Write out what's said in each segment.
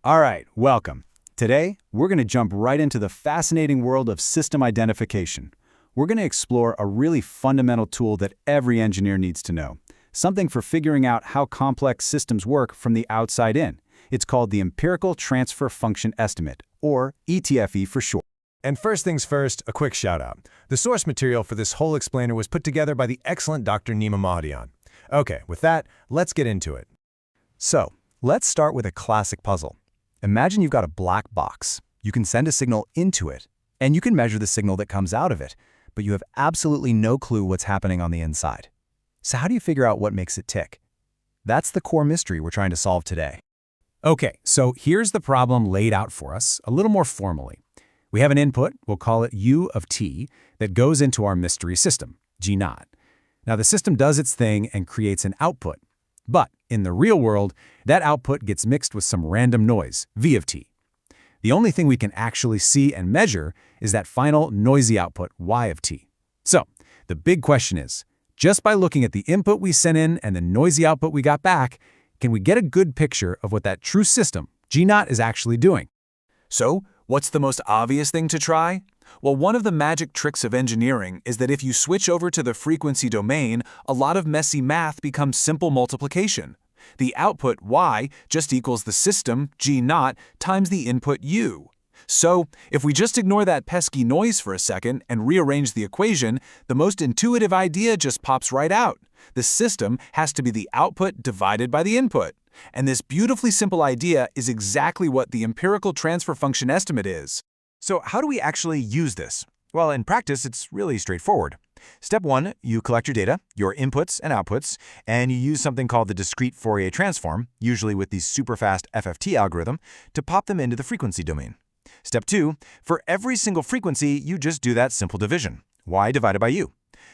All right, welcome. Today, we're going to jump right into the fascinating world of system identification. We're going to explore a really fundamental tool that every engineer needs to know, something for figuring out how complex systems work from the outside in. It's called the Empirical Transfer Function Estimate, or ETFE for short. And first things first, a quick shout-out. The source material for this whole explainer was put together by the excellent Dr. Nima Mahdian. Okay, with that, let's get into it. So, let's start with a classic puzzle. Imagine you've got a black box. You can send a signal into it, and you can measure the signal that comes out of it, but you have absolutely no clue what's happening on the inside. So how do you figure out what makes it tick? That's the core mystery we're trying to solve today. Okay, so here's the problem laid out for us a little more formally. We have an input, we'll call it U of t, that goes into our mystery system, G0. Now the system does its thing and creates an output. But in the real world, that output gets mixed with some random noise, V of t. The only thing we can actually see and measure is that final noisy output, Y of t. So the big question is, just by looking at the input we sent in and the noisy output we got back, can we get a good picture of what that true system, G0, is actually doing? So, what's the most obvious thing to try? Well, one of the magic tricks of engineering is that if you switch over to the frequency domain, a lot of messy math becomes simple multiplication. The output, Y, just equals the system, G0, times the input, U. So, if we just ignore that pesky noise for a second and rearrange the equation, the most intuitive idea just pops right out. The system has to be the output divided by the input. And this beautifully simple idea is exactly what the empirical transfer function estimate is. So how do we actually use this? Well, in practice, it's really straightforward. Step 1, you collect your data, your inputs and outputs, and you use something called the discrete Fourier transform, usually with the super-fast FFT algorithm, to pop them into the frequency domain. Step 2, for every single frequency, you just do that simple division, y divided by u.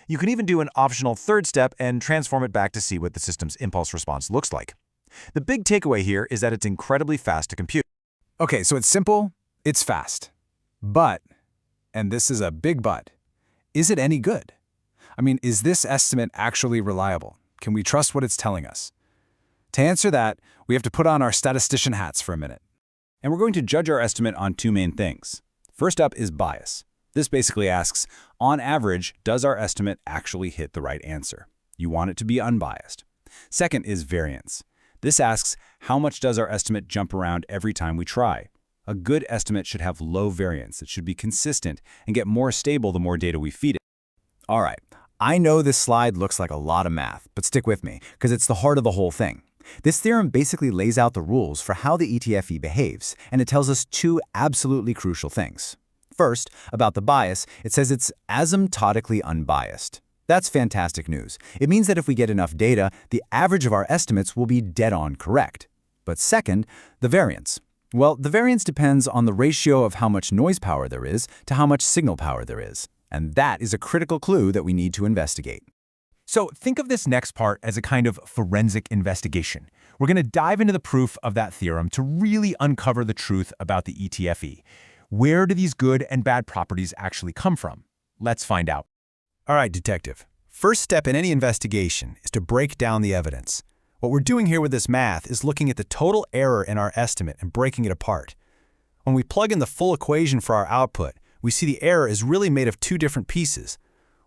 You can even do an optional third step and transform it back to see what the system's impulse response looks like. The big takeaway here is that it's incredibly fast to compute. Okay, so it's simple, it's fast. But, and this is a big but, is it any good? I mean, is this estimate actually reliable? Can we trust what it's telling us? To answer that, we have to put on our statistician hats for a minute. And we're going to judge our estimate on two main things. First up is bias. This basically asks, on average, does our estimate actually hit the right answer? You want it to be unbiased. Second is variance. This asks, how much does our estimate jump around every time we try? A good estimate should have low variance. It should be consistent and get more stable the more data we feed it. All right, I know this slide looks like a lot of math, but stick with me, because it's the heart of the whole thing. This theorem basically lays out the rules for how the ETFE behaves, and it tells us two absolutely crucial things. First, about the bias, it says it's asymptotically unbiased. That's fantastic news. It means that if we get enough data, the average of our estimates will be dead-on correct. But second, the variance. Well, the variance depends on the ratio of how much noise power there is to how much signal power there is. And that is a critical clue that we need to investigate. So think of this next part as a kind of forensic investigation. We're going to dive into the proof of that theorem to really uncover the truth about the ETFE. Where do these good and bad properties actually come from? Let's find out. All right, detective. First step in any investigation is to break down the evidence. What we're doing here with this math is looking at the total error in our estimate and breaking it apart. When we plug in the full equation for our output, we see the error is really made of two different pieces.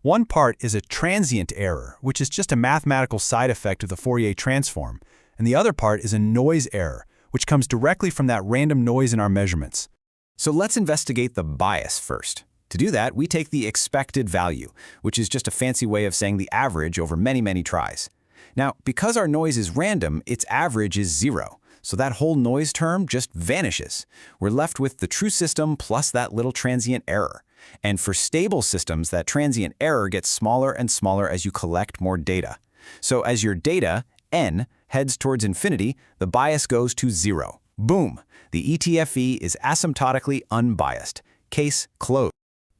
One part is a transient error, which is just a mathematical side effect of the Fourier transform, and the other part is a noise error, which comes directly from that random noise in our measurements. So let's investigate the bias first. To do that, we take the expected value, which is just a fancy way of saying the average over many tries. Now, because our noise is random, its average is 0. So that whole noise term just vanishes. We're left with the true system plus that little transient error. And for stable systems, that transient error gets smaller and smaller as you collect more data. So as your data, n, heads towards infinity, the bias goes to 0. Boom! The ETFE is asymptotically unbiased. Case closed.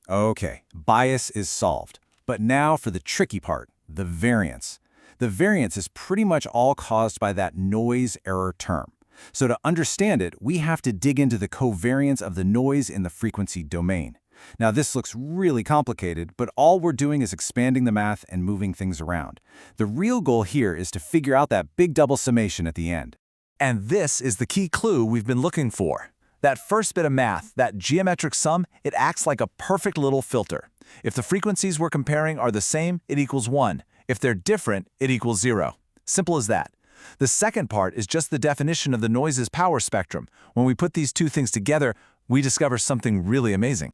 Okay, bias is solved. But now for the tricky part, the variance. The variance is pretty much all caused by that noise error term. So to understand it, we have to dig into the covariance of the noise in the frequency domain. Now this looks really complicated, but all we're doing is expanding the math and moving things around. The real goal here is to figure out that big double summation at the end. And this is the key clue we've been looking for. That first bit of math, that geometric sum, it acts like a perfect little filter. If the frequencies we're comparing are the same, it equals 1. If they're different, it equals 0. Simple as that. The second part is just the definition of the noise's power spectrum. When we put these two things together, we discover something really amazing.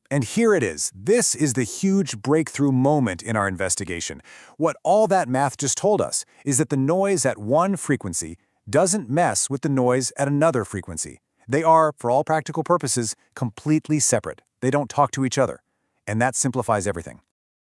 And here it is. This is the huge breakthrough moment in our investigation. What all that math just told us is that the noise at one frequency doesn't mess with the noise at another frequency. They are, for all practical purposes, completely separate. They don't talk to each other. And that simplifies everything.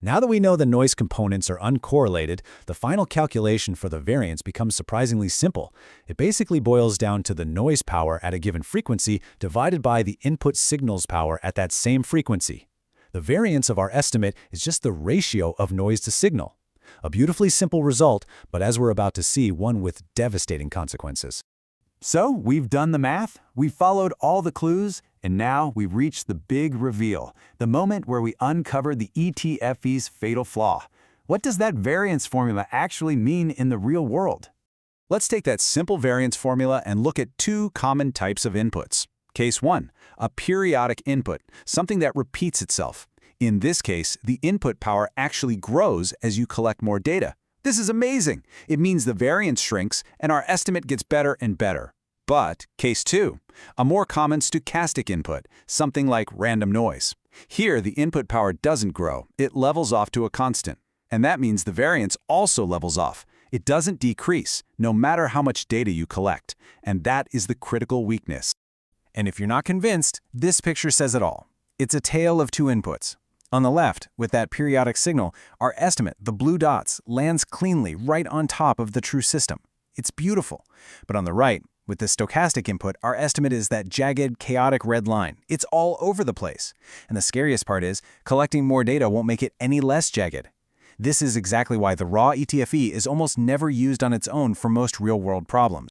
Now that we know the noise components are uncorrelated, the final calculation for the variance becomes surprisingly simple. It basically boils down to the noise power at a given frequency divided by the input signal's power at that same frequency. The variance of our estimate is just the ratio of noise to signal. A beautifully simple result, but as we're about to see, one with devastating consequences. So, we've done the math, we've followed all the clues, and now we've reached the big reveal, the moment where we uncover the ETFE's fatal flaw. What does that variance formula actually mean in the real world? Let's take that simple variance formula and look at two common types of inputs. Case 1, a periodic input, something that repeats itself. In this case, the input power actually grows as you collect more data. This is amazing. It means the variance shrinks and our estimate gets better and better. But case 2, a more common stochastic input, something like random noise. Here, the input power doesn't grow. It levels off to a constant. And that means the variance also levels off. It doesn't decrease, no matter how much data you collect. And that is the critical weakness. And if you're not convinced, this picture says it all. It's a tale of two inputs. On the left, with that periodic signal, our estimate, the blue dots, lands cleanly right on top of the true system. It's beautiful. But on the right, with the stochastic input, our estimate is that jagged, chaotic red line. It's all over the place. And the scariest part is, collecting more data won't make it any less jagged. This is exactly why the raw ETFE is almost never used on its own for most real-world problems.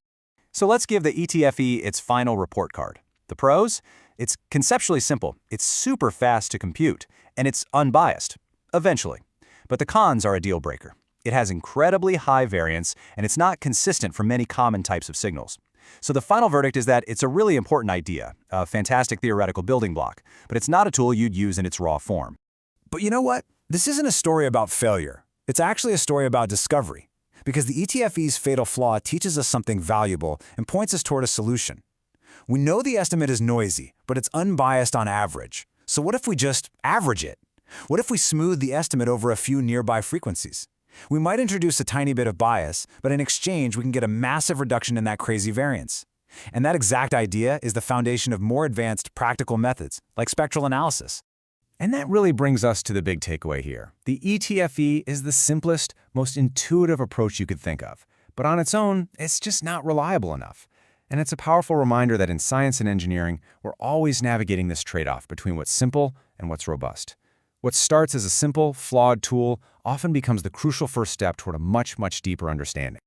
So let's give the ETFE its final report card. The pros? It's conceptually simple, it's super fast to compute, and it's unbiased, eventually. But the cons are a deal breaker. It has incredibly high variance, and it's not consistent for many common types of signals. So the final verdict is that it's a really important idea, a fantastic theoretical building block, but it's not a tool you'd use in its raw form. But you know what? This isn't a story about failure. It's actually a story about discovery. Because the ETFE's fatal flaw teaches us something valuable and points us toward a solution. We know the estimate is noisy, but it's unbiased on average. So what if we just average it? What if we smooth the estimate over a few nearby frequencies? We might introduce a tiny bit of bias, but in exchange we can get a massive reduction in that crazy variance. And that exact idea is the foundation of more advanced practical methods, like spectral analysis. And that really brings us to the big takeaway here. The ETFE is the simplest, most intuitive approach you could think of. But on its own, it's just not reliable enough. And it's a powerful reminder that in science and engineering, we're always navigating this trade-off between what's simple and what's robust. What starts as a simple, flawed tool often becomes the crucial first step toward a much, much deeper understanding.